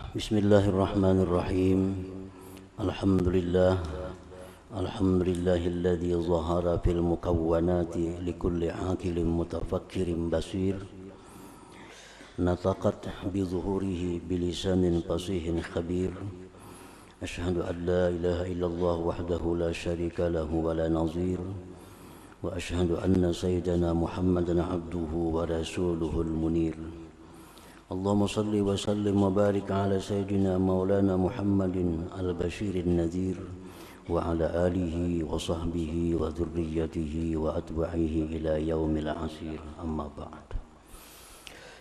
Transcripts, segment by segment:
Bismillahirrahmanirrahim. Alhamdulillah. Alhamdulillahilladzi zahara fil mukawwanati likulli aqilin mutafakkirin basir. Nataqat bi zuhurihi bilisanin fasihin khabir. Ashhadu an la ilaha illallah wahdahu la syarika lahu wa la nazir. Wa ashhadu anna sayyidana Muhammadan abduhu wa rasuluhul munir. Allahumma salli wa sallim wa barik ala sayyidina maulana Muhammadin al-bashirin nadhir wa ala alihi wa sahbihi wa dhurriyyatihi wa atba'ihi ila yaumil asir, amma ba'd.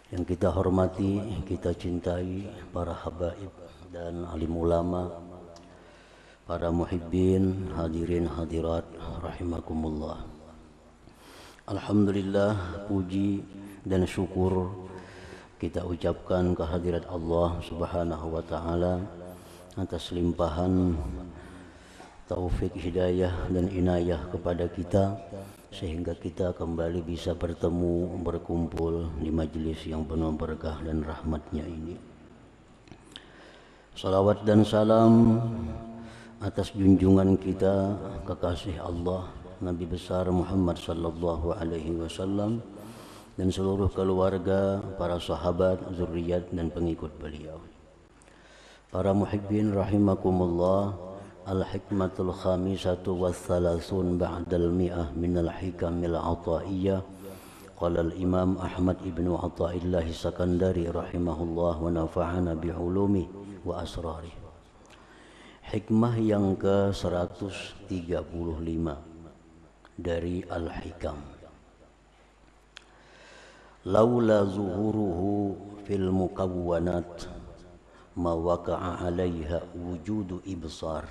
Yang kita hormati, kita cintai para habaib dan alim ulama, para muhibbin, hadirin hadirat rahimakumullah. Alhamdulillah, puji dan syukur kita ucapkan kehadirat Allah Subhanahu wa taala atas limpahan taufik hidayah dan inayah kepada kita sehingga kita kembali bisa bertemu, berkumpul di majelis yang penuh berkah dan rahmatnya ini. Salawat dan salam atas junjungan kita, kekasih Allah, Nabi besar Muhammad sallallahu alaihi wasallam, dan seluruh keluarga, para sahabat, zuriat dan pengikut beliau. Para muhibbin rahimakumullah, al-hikmatul khamisatu wa thalathun ba'dal mi'ah minal hikamil ata'iyyah. Qala al-imam Ahmad ibnu Ata'illah Sakandari rahimahullah wa nafa'ana bi'ulumi wa asrari. Hikmah yang ke-135 dari Al-Hikam. Laula zuhuruhu fil mukawwanat ma waqa'a 'alaiha wujudu ibsar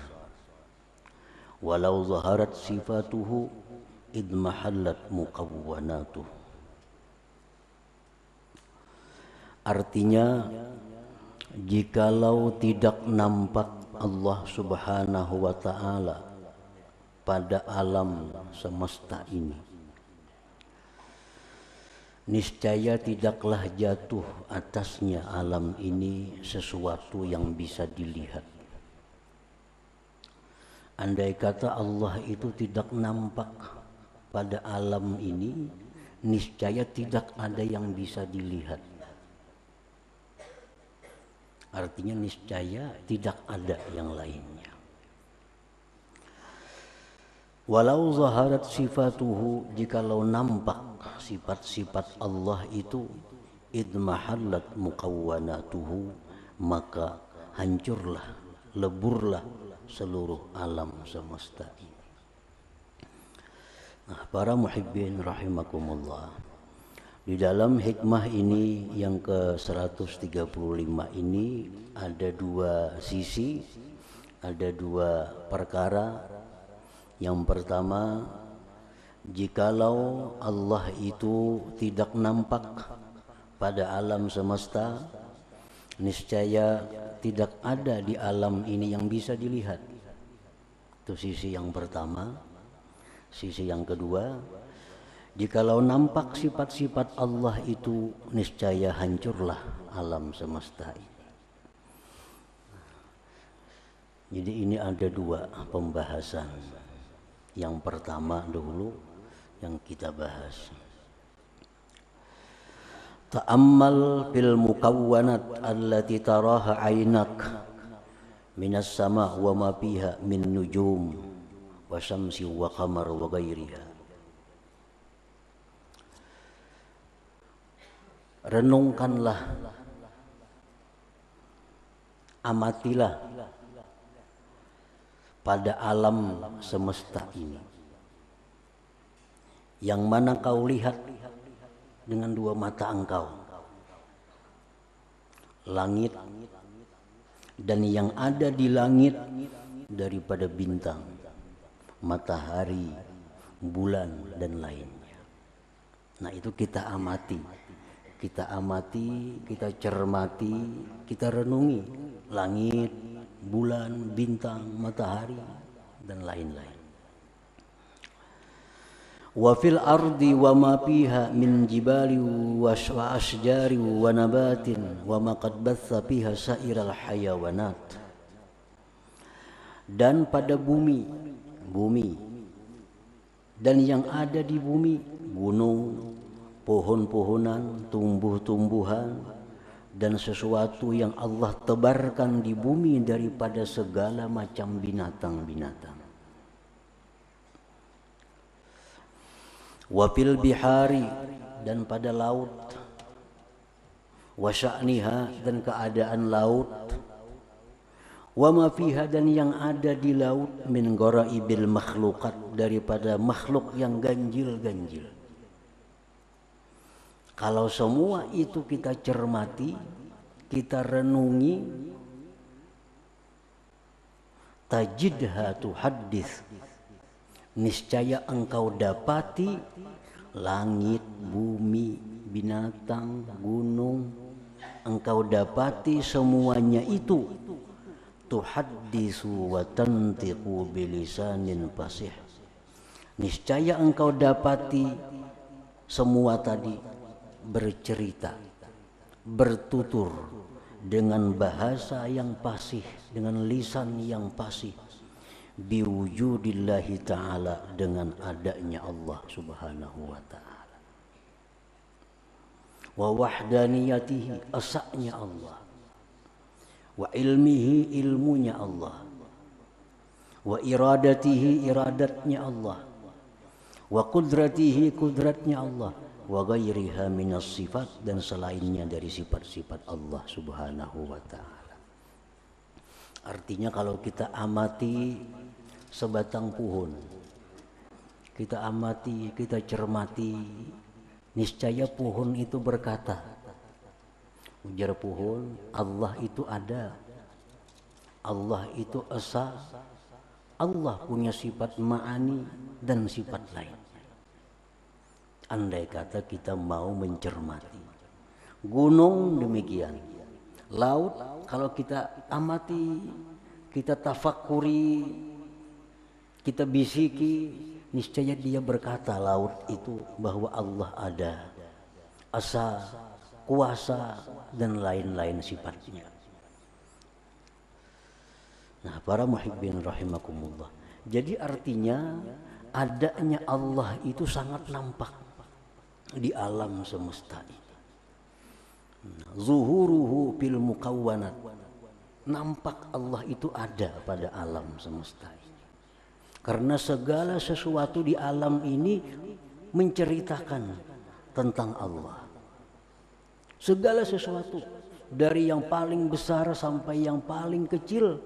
walau zaharat sifatuhu id mahallat mukawwanatuh. Artinya, jikalau tidak nampak Allah Subhanahu wa ta'ala pada alam semesta ini, niscaya tidaklah jatuh atasnya alam ini sesuatu yang bisa dilihat. Andai kata Allah itu tidak nampak pada alam ini, niscaya tidak ada yang bisa dilihat. Artinya niscaya tidak ada yang lainnya. Walau zaharat sifatuhu, jikalau nampak sifat-sifat Allah itu, idmahallat mukawwanatuhu, maka hancurlah, leburlah seluruh alam semesta ini. Nah, para muhibbin rahimakumullah, di dalam hikmah ini yang ke-135 ini ada dua sisi, ada dua perkara. Yang pertama, jikalau Allah itu tidak nampak pada alam semesta, niscaya tidak ada di alam ini yang bisa dilihat. Itu sisi yang pertama. Sisi yang kedua, jikalau nampak sifat-sifat Allah itu, niscaya hancurlah alam semesta ini. Jadi ini ada dua pembahasan. Yang pertama dulu yang kita bahas. Ta'ammal fil mukawwanat allati taraha 'ainak minas sama' wa ma fiha min nujum wa syamsi wa qamar wa ghairiha. Renungkanlah, amatilah pada alam semesta ini, yang mana kau lihat dengan dua mata engkau, langit dan yang ada di langit daripada bintang, matahari, bulan dan lainnya. Nah, itu kita amati, kita cermati, kita renungi langit, bulan, bintang, matahari dan lain-lain. wa fil ardi wa ma fiha min jibali wa asjari wa nabatin wa ma qad batha fiha sairal hayawanat. Dan pada bumi dan yang ada di bumi, gunung, pohon-pohonan, tumbuh-tumbuhan, dan sesuatu yang Allah tebarkan di bumi daripada segala macam binatang-binatang. Wa fil bihari, dan pada laut, wa sya'niha, dan keadaan laut, wa ma fiha, dan yang ada di laut, min ghoraibil makhluqat, daripada makhluk yang ganjil-ganjil. Kalau semua itu kita cermati, kita renungi, tajidha tuhaddits, niscaya engkau dapati langit, bumi, binatang, gunung, engkau dapati semuanya itu tuhaddisu wa tantiqu bilisanin fasih. Niscaya engkau dapati semua tadi bercerita, bertutur dengan bahasa yang fasih, dengan lisan yang fasih, biwujudillahi ta'ala, dengan adanya Allah subhanahu wa ta'ala, wa wahdaniyatihi, esaknya Allah, wa ilmihi, ilmunya Allah, wa iradatihi, iradatnya Allah, wa qudratihi, kudratnya Allah, wa ghairiha minas sifat, dan selainnya dari sifat-sifat Allah subhanahu wa ta'ala. Artinya kalau kita amati sebatang pohon, kita amati, kita cermati, niscaya pohon itu berkata, ujar pohon, Allah itu ada, Allah itu esa, Allah punya sifat ma'ani dan sifat lain. Andai kata kita mau mencermati, gunung demikian, laut kalau kita amati, kita tafakuri, kita bisiki, niscaya dia berkata, laut itu, bahwa Allah ada, asa, kuasa, dan lain-lain sifatnya. Nah, para muhibbin rahimakumullah, jadi artinya adanya Allah itu sangat nampak di alam semesta ini. Zuhuruhu fil mukawwanat, nampak Allah itu ada pada alam semesta ini. Karena segala sesuatu di alam ini menceritakan tentang Allah. Segala sesuatu, dari yang paling besar sampai yang paling kecil,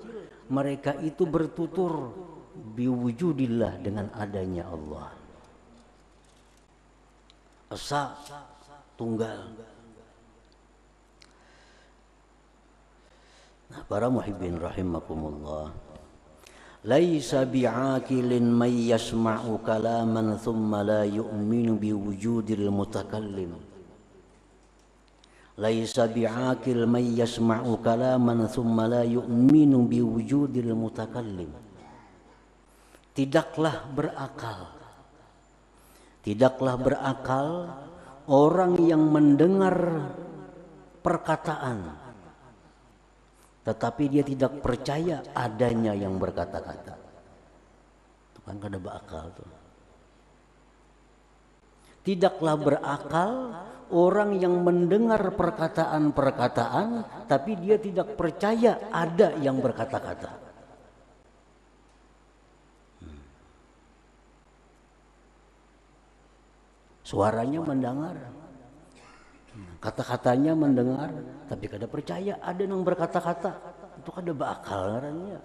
mereka itu bertutur biwujudillah, dengan adanya Allah. Esa, tunggal. Nah, para muhibbin rahimakumullah, laisa bi'aqilin may yasma'u kalaman thumma la yu'minu biwujudil mutakallim. Laisa bi'aqil may yasma'u kalaman thumma la yu'minu biwujudil mutakallim. Tidaklah berakal orang yang mendengar perkataan tetapi dia tidak percaya adanya yang berkata-kata. Itu kan kada berakal tuh. Tidaklah berakal orang yang mendengar perkataan-perkataan tapi dia tidak percaya ada yang berkata-kata. Suaranya mendengar, kata-katanya mendengar, tapi kada percaya ada yang berkata-kata. Itu kada beakal ngarannya.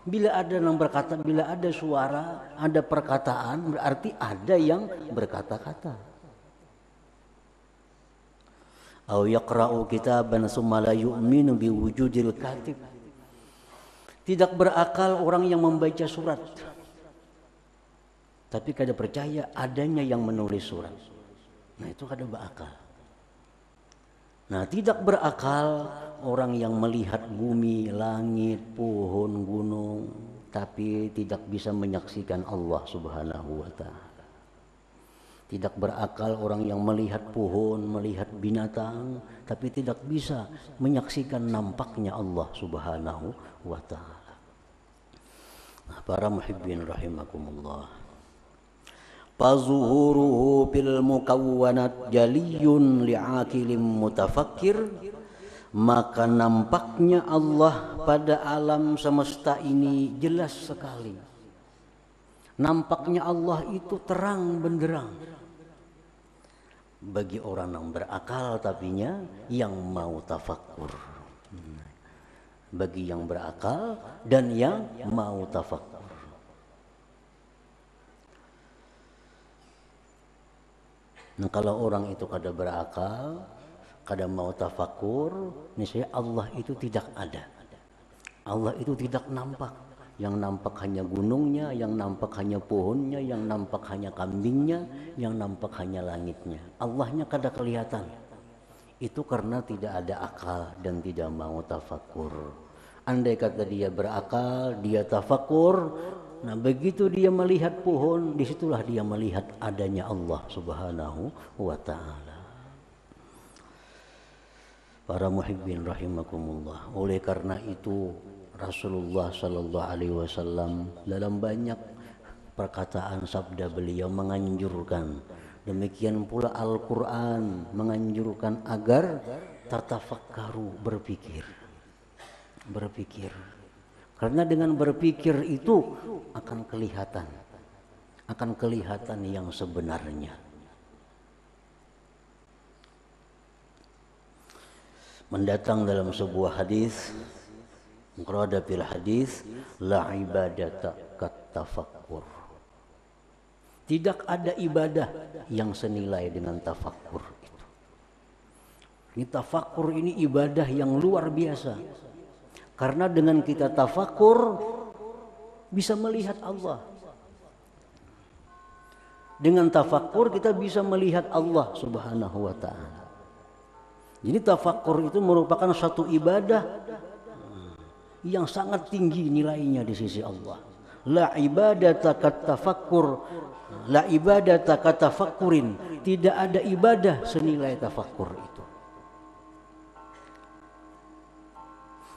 Bila ada yang berkata, bila ada suara, ada perkataan, berarti ada yang berkata-kata. Au yaqra'u kitaban tsumma la yu'minu biwujudil katib. Tidak berakal orang yang membaca surat tapi kada percaya adanya yang menulis surat. Nah, itu kada berakal. Nah, tidak berakal orang yang melihat bumi, langit, pohon, gunung tapi tidak bisa menyaksikan Allah subhanahu wa ta'ala. Tidak berakal orang yang melihat pohon, melihat binatang, tapi tidak bisa menyaksikan nampaknya Allah Subhanahu wa ta'ala. Nah, para muhibbin rahimakumullah. Fazuhuruhu bil mukawwanat jaliyun li'akilim mutafakkir. Maka nampaknya Allah pada alam semesta ini jelas sekali. Nampaknya Allah itu terang benderang bagi orang yang berakal, tapinya yang mau tafakkur. Bagi yang berakal dan yang mau tafakkur. Nah, kalau orang itu kada berakal, kada mau tafakkur, niscaya Allah itu tidak ada. Allah itu tidak nampak. Yang nampak hanya gunungnya, yang nampak hanya pohonnya, yang nampak hanya kambingnya, yang nampak hanya langitnya. Allahnya kada kelihatan. Itu karena tidak ada akal dan tidak mau tafakkur. Andai kata dia berakal, dia tafakkur, nah begitu dia melihat pohon, disitulah dia melihat adanya Allah Subhanahu wa ta'ala. Para muhibbin rahimakumullah. Oleh karena itu Rasulullah sallallahu alaihi wasallam dalam banyak perkataan sabda beliau menganjurkan, demikian pula Al-Qur'an menganjurkan agar tatafakkaru, berpikir. Karena dengan berpikir itu akan kelihatan yang sebenarnya. Mendatang dalam sebuah hadis, Qurada fil hadis, la ibadata kat tafakkur. Tidak ada ibadah yang senilai dengan tafakkur itu. Ini tafakkur ini ibadah yang luar biasa. Karena dengan kita tafakkur bisa melihat Allah. Dengan tafakkur kita bisa melihat Allah Subhanahu wa ta'ala. Jadi tafakkur itu merupakan satu ibadah yang sangat tinggi nilainya di sisi Allah. La ibadata kat tafakkur, la ibadata kat tafakkurin. Tidak ada ibadah senilai tafakkur itu.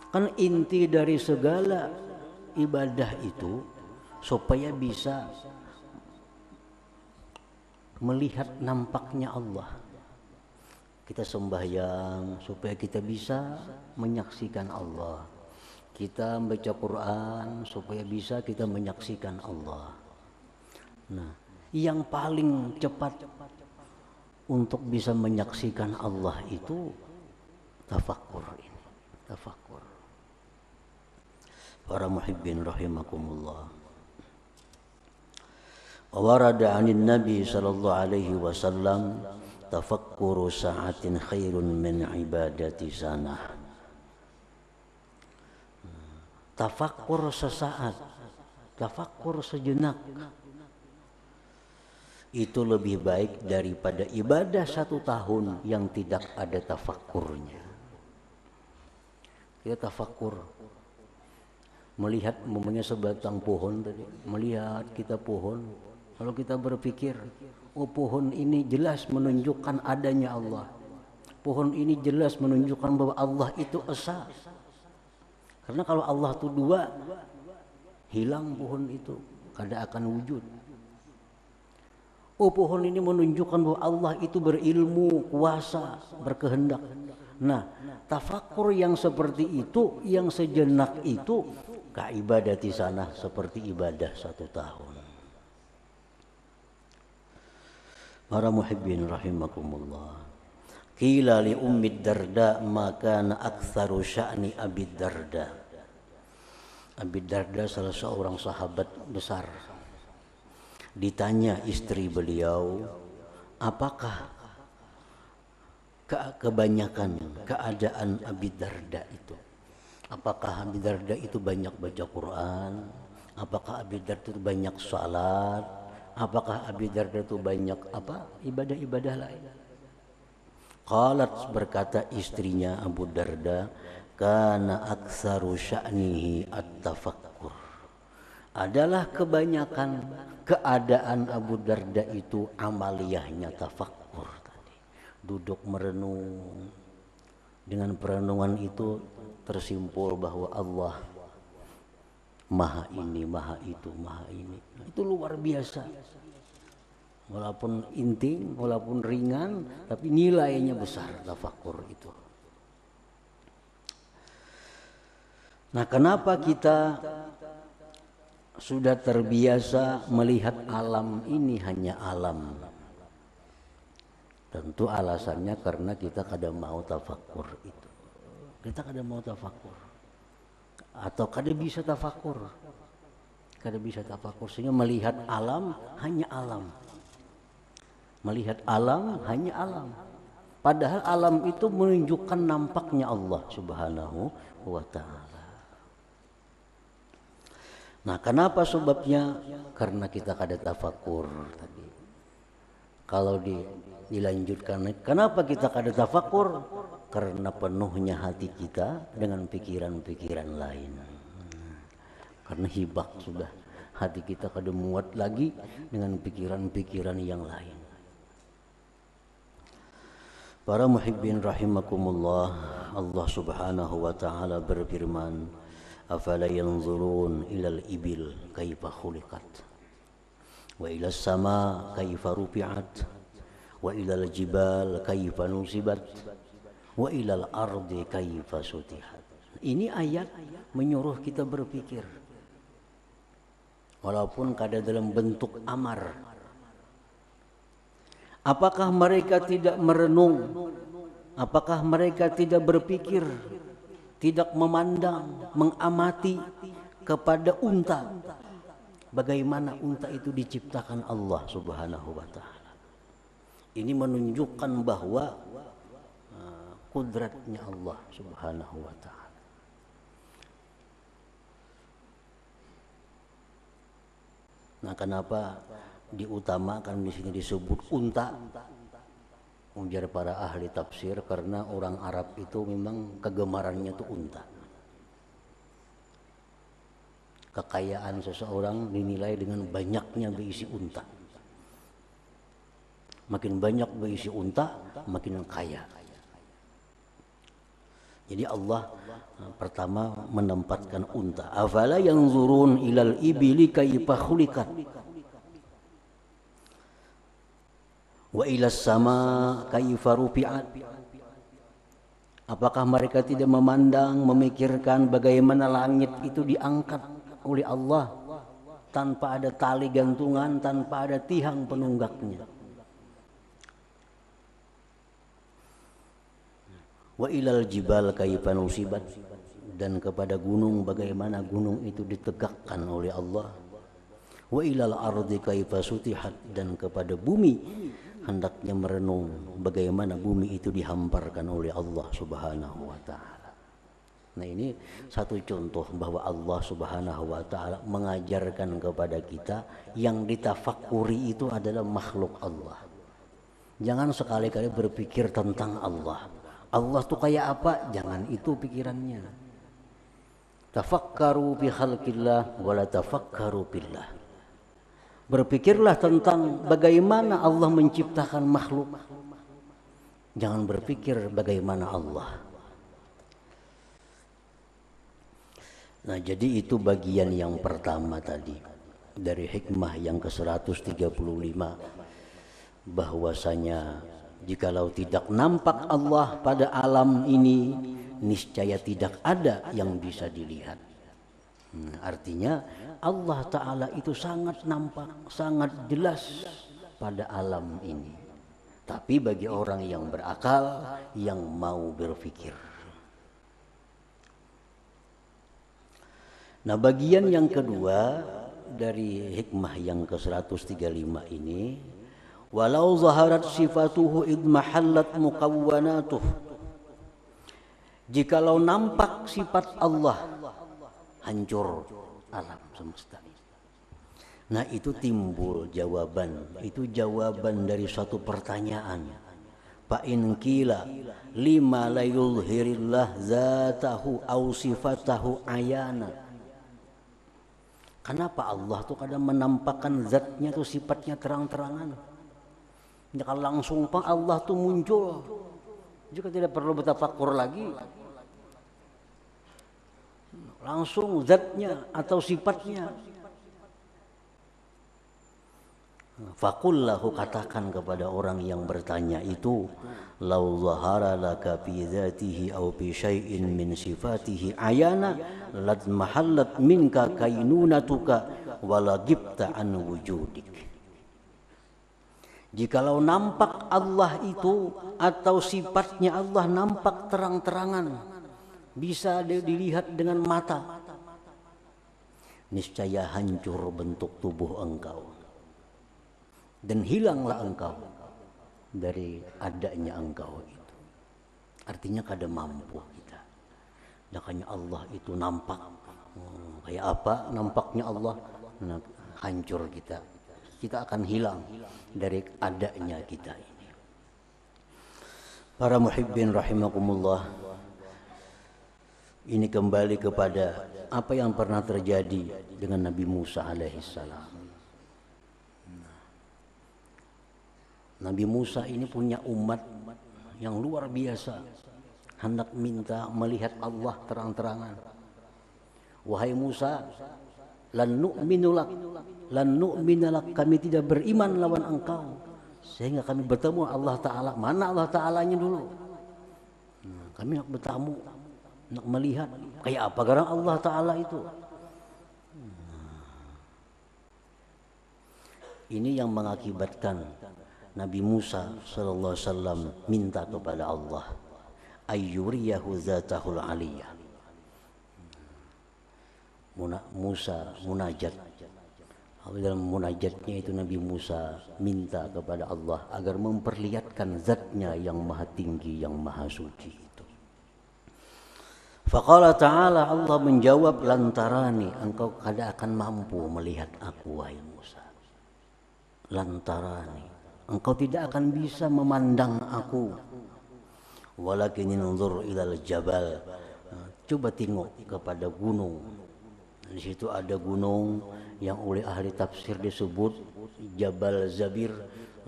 Kan inti dari segala ibadah itu supaya bisa melihat nampaknya Allah. Kita sembahyang supaya kita bisa menyaksikan Allah. Kita membaca Quran supaya bisa kita menyaksikan Allah. Nah, yang paling cepat untuk bisa menyaksikan Allah itu tafakkur ini. Tafakkur. Para muhibbin rahimakumullah. Warada 'anin Nabi sallallahu alaihi wasallam tafakkuru sa'atin khairun min ibadati sanah. Tafakkur sesaat, tafakkur sejenak, itu lebih baik daripada ibadah 1 tahun yang tidak ada tafakkurnya. Kita tafakkur, melihat momennya sebatang pohon tadi, melihat kita pohon, kalau kita berpikir, oh pohon ini jelas menunjukkan adanya Allah. Pohon ini jelas menunjukkan bahwa Allah itu esa. Karena kalau Allah itu 2, hilang pohon itu, kada akan wujud. Oh pohon ini menunjukkan bahwa Allah itu berilmu, kuasa, berkehendak. Nah, tafakkur yang seperti itu, yang sejenak itu, kaibadati sana, seperti ibadah 1 tahun. Para muhibbin rahimakumullah. Qila li Ummi Darda ma kana aktsaru sya'ni Abi Darda. Abi Darda salah seorang sahabat besar. Ditanya istri beliau, apakah kebanyakan keadaan Abi Darda itu? Apakah Abi Darda itu banyak baca Quran? Apakah Abi Darda itu banyak salat? Apakah Abi Darda itu banyak ibadah-ibadah lain? Qalat, berkata istrinya Abu Darda, kana aktsaru sya'nihi at-tafakkur. adalah kebanyakan keadaan Abu Darda itu amaliyahnya tafakkur tadi. Duduk merenung. Dengan perenungan itu tersimpul bahwa Allah maha ini, maha itu, maha ini. Itu luar biasa. Walaupun intim, walaupun ringan, tapi nilainya besar tafakkur itu. Nah, kenapa kita sudah terbiasa melihat alam ini hanya alam? Tentu alasannya karena kita kadang mau tafakkur itu. Kita kadang mau tafakkur. Atau kadang bisa tafakkur. Kadang bisa tafakkur sehingga melihat alam hanya alam. Melihat alam hanya alam. Padahal alam itu menunjukkan nampaknya Allah Subhanahu wa ta'ala. Nah, kenapa sebabnya? Karena kita kada tafakkur tadi. Kalau dilanjutkan, kenapa kita kada tafakkur? Karena penuhnya hati kita dengan pikiran-pikiran lain. Karena hibak sudah, hati kita kada muat lagi dengan pikiran-pikiran yang lain. Para muhibbin rahimakumullah, Allah Subhanahu wa ta'ala berfirman, afala yanzurun ilal ibil kaifa khuliqat wa ilas sama kaifa rufi'at wa ilal jibal kaifa nusibat wa ilal ardi kaifa sutihat. Ini ayat menyuruh kita berpikir, walaupun kada dalam bentuk amar. Apakah mereka tidak merenung? Apakah mereka tidak berpikir, tidak memandang, mengamati kepada unta? Bagaimana unta itu diciptakan Allah Subhanahu wa ta'ala. Ini menunjukkan bahwa kudratnya Allah Subhanahu wa ta'ala. Nah, kenapa diutamakan di sini disebut unta? Ujar para ahli tafsir, karena orang Arab itu memang kegemarannya itu unta. Kekayaan seseorang dinilai dengan banyaknya berisi unta. Makin banyak berisi unta, makin kaya. Jadi Allah pertama menempatkan unta. Afala yanzurun ilal ibili kaifa khuliqat wa ilas sama kaifa rufi'at. Apakah mereka tidak memandang, memikirkan bagaimana langit itu diangkat oleh Allah tanpa ada tali gantungan, tanpa ada tiang penunggaknya? Wa ilal jibal kaifa nusibat, dan kepada gunung bagaimana gunung itu ditegakkan oleh Allah. Wa ilal ardi kaifa sutihat, dan kepada bumi hendaknya merenung bagaimana bumi itu dihamparkan oleh Allah Subhanahu wa ta'ala. Nah, ini satu contoh bahwa Allah Subhanahu wa ta'ala mengajarkan kepada kita yang ditafakuri itu adalah makhluk Allah. Jangan sekali-kali berpikir tentang Allah. Allah tuh kayak apa? Jangan itu pikirannya. Tafakkaru bi khalqillah wa la tafakkaru billah. Berpikirlah tentang bagaimana Allah menciptakan makhluk. Jangan berpikir bagaimana Allah. Nah, jadi itu bagian yang pertama tadi dari hikmah yang ke-135, bahwasanya jikalau tidak nampak Allah pada alam ini, niscaya tidak ada yang bisa dilihat. Artinya Allah Ta'ala itu sangat nampak, sangat jelas pada alam ini. Tapi bagi orang yang berakal, yang mau berpikir. Nah, bagian yang kedua dari hikmah yang ke-135 ini, walau zaharat sifatuhu id mahallat muqawwanatuh. Jikalau nampak sifat Allah, hancur alam semesta. Nah, itu timbul jawaban. Itu jawaban dari suatu pertanyaan. Fa in qila lima la yulhirillah zatahu aw sifatahu ayana. Kenapa Allah tuh kadang menampakkan zatnya tuh sifatnya terang-terangan? Ya, kalau langsung Allah tuh muncul, juga tidak perlu bertafakur lagi. Langsung zatnya atau sifatnya. Fakullahu, katakan kepada orang yang bertanya itu, lau zahara laka fi dzatihi aw fi syai'in min sifatihi ayana lad mahallat minka kainunatuka wala gibta an wujudik. Jikalau nampak Allah itu atau sifatnya Allah nampak terang-terangan, bisa dilihat dengan mata, niscaya hancur bentuk tubuh engkau dan hilanglah engkau dari adanya engkau itu. Artinya kada mampu kita. Makanya Allah itu nampak. Kayak apa nampaknya Allah? Nah, hancur kita. Kita akan hilang dari adanya kita ini. Para muhibbin rahimakumullah. Ini kembali kepada apa yang pernah terjadi dengan Nabi Musa alaihissalam. Nabi Musa ini punya umat yang luar biasa, hendak minta melihat Allah terang-terangan. Wahai Musa, lan nu'minu lak, kami tidak beriman lawan engkau sehingga kami bertemu Allah Ta'ala. Mana Allah Ta'alanya dulu? Kami nak bertemu, nak melihat kayak apa garang Allah Ta'ala itu. Ini yang mengakibatkan Nabi Musa sallallahu alaihi wasallam minta kepada Allah ayyuriyahu zatahul aliyah. Musa munajat. Dalam munajatnya itu Nabi Musa minta kepada Allah agar memperlihatkan zatnya yang maha tinggi, yang maha suci itu. Faqala ta'ala, Allah menjawab, lantarani, engkau kada akan mampu melihat aku wahai Musa. Lantarani, engkau tidak akan bisa memandang aku. Walakin inzur ilal jabal, coba tengok kepada gunung. Di situ ada gunung yang oleh ahli tafsir disebut Jabal Zabir.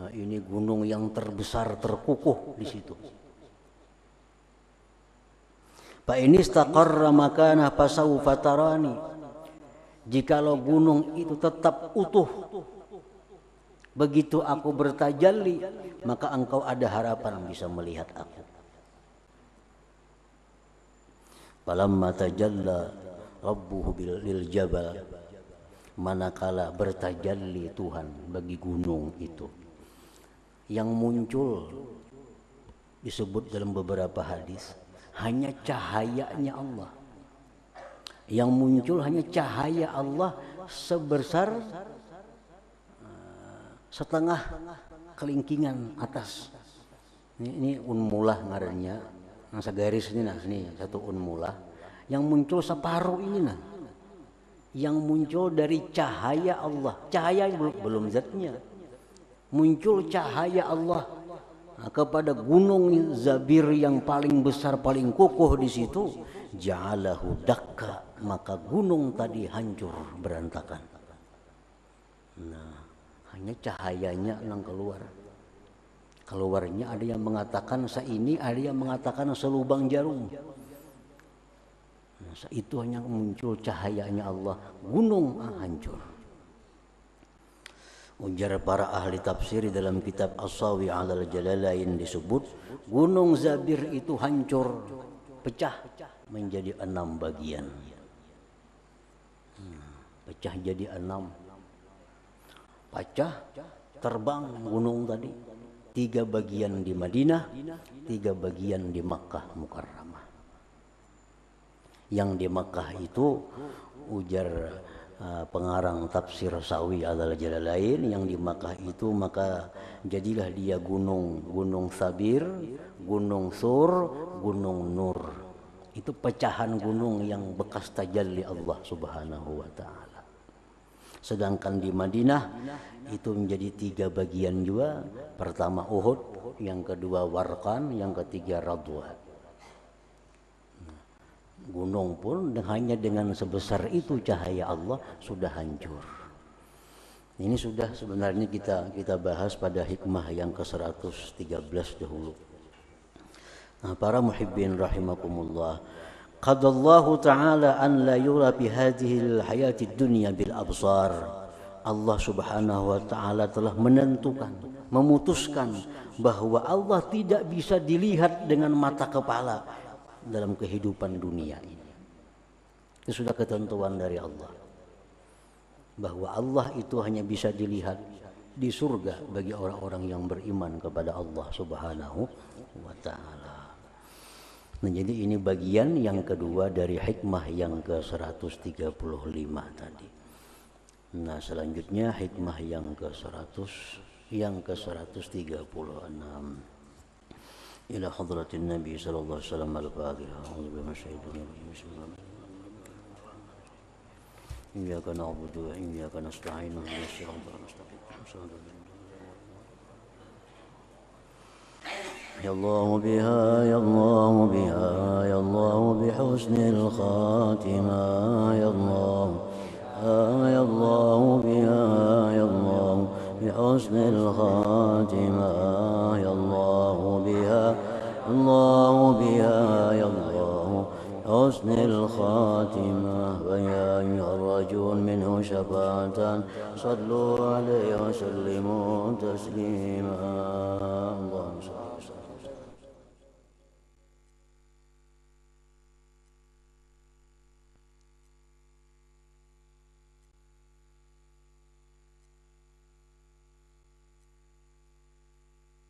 Nah, ini gunung yang terbesar, terkukuh di situ. Fa in istaqarra makanah fasawfa tarani. Jikalau gunung itu tetap utuh, begitu aku bertajalli, maka engkau ada harapan bisa melihat aku. Falamma tajalla rabbuhu lil jabal, manakala bertajalli Tuhan bagi gunung itu, yang muncul disebut dalam beberapa hadis hanya cahayanya Allah. Yang muncul hanya cahaya Allah sebesar setengah kelingkingan atas. Ini unmulah ngarannya. Masa garis ini nah, ini satu unmulah. Yang muncul separuh ini nah. Yang muncul dari cahaya Allah. Cahaya belum zatnya. Muncul cahaya Allah kepada gunung Zabir yang paling besar, paling kokoh di situ. Ja'alahu dakka, maka gunung tadi hancur berantakan. Nah, hanya cahayanya yang keluar. Keluarnya ada yang mengatakan seini, ada yang mengatakan selubang jarum. Nah, itu hanya muncul cahayanya Allah, gunung hancur. Ujar para ahli tafsir dalam kitab As-Sawi 'alal Jalalain disebut gunung Zabir itu hancur, pecah menjadi 6 bagian. Pecah jadi 6. Pecah, terbang gunung tadi. 3 bagian di Madinah, 3 bagian di Makkah Mukarramah. Yang di Makkah itu ujar pengarang tafsir Sawi 'alal Jalalain, yang di Makkah itu maka jadilah dia gunung Sabir, gunung Sur, gunung Nur. Itu pecahan gunung yang bekas tajalli Allah Subhanahu wa taala. Sedangkan di Madinah itu menjadi 3 bagian juga. Pertama Uhud, yang kedua Warqan, yang ketiga Radwa. Gunung pun hanya dengan sebesar itu cahaya Allah sudah hancur. Ini sudah sebenarnya kita bahas pada hikmah yang ke-113 dahulu. Nah, para muhibbin rahimakumullah, qadallahu ta'ala an la yura bi hadhihi al-hayati dunya bil absar. Allah Subhanahu wa taala telah menentukan, memutuskan bahwa Allah tidak bisa dilihat dengan mata kepala dalam kehidupan dunia ini. Itu sudah ketentuan dari Allah, bahwa Allah itu hanya bisa dilihat di surga bagi orang-orang yang beriman kepada Allah Subhanahu wa taala. Nah, jadi ini bagian yang kedua dari hikmah yang ke-135 tadi. Nah, selanjutnya hikmah yang ke-136. إلى حضرة النبي صلى الله عليه وسلم الفاتحة. أعوذ بالله من الشيطان الرجيم. بسم الله الرحمن الرحيم. إياك نعبد وإياك نستعين اهدنا الصراط المستقيم. يا الله بها يا الله بها يا الله بحسن الخاتمة يا الله يا الله بها يا الله بحسن الخاتمة يا الله بها الله بها يا الله حسن الخاتمة ويا أيها الرجل منه شفاعة صلوا عليه وسلموا تسليما اللهم صل وسلم